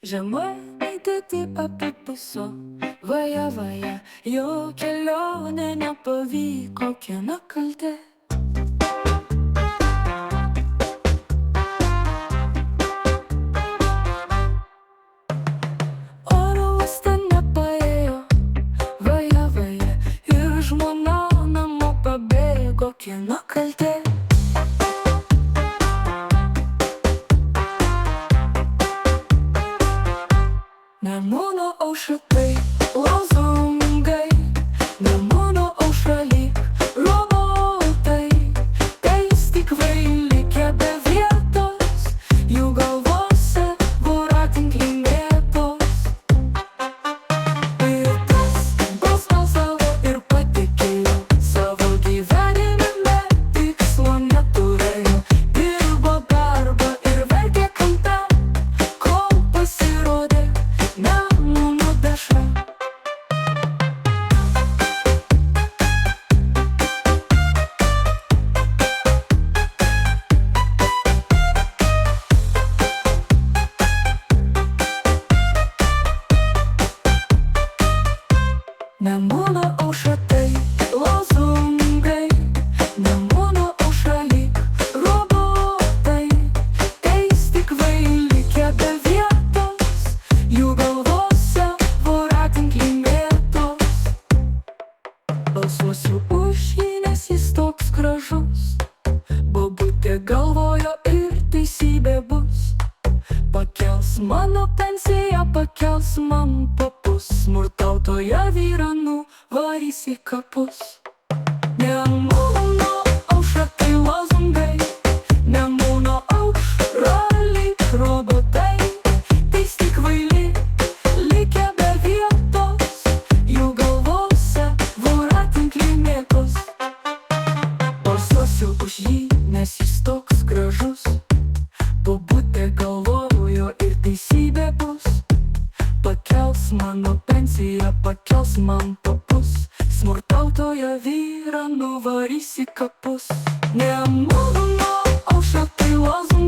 Žemai eidėti apipiso, vaja, vaja, jo kelionė nepavyko, kieno kaltė. Oro uoste nepaėjo, vaja, vaja, ir žmona namo pabėgo, kieno kaltė. Nemuno aušra tai lozungai, Nemuno aušra lyg robotai, tais tik vailikę be vietos, jų galvose voratinkliai mėtos. Ir tas balsavo ir patikėjo, savo gyvenime tikslo neturėjo, dirbo darbą ir verkė kampe, kol pasirodė Nemuno dešra. Nemuno aušra tai lozungai, Nemuno aušra lyg robotai, tais tik vailikę be vietos, jų galvose voratinkliai mėtos. Balsuosiu už jį, nes jis toks gražus, bobutė galvojo ir teisybė bus. Pakels mano pensiją, pakels man papus, smurtautoją vyrą nuvarys į kapus. Nemuno aušra tai lozungai, Nemuno aušra lyg robotai, tais tik kvaili, likę be vietos, jų galvose voratinkliai mėtos. Balsuosiu už jį, nes jis toks gražus, bobutė galvojo ir teisybė bus. Pakels mano pensiją, pakels man papus, smurtautoją vyrą nuvarys į kapus. Nemuno aušra tai lozungai.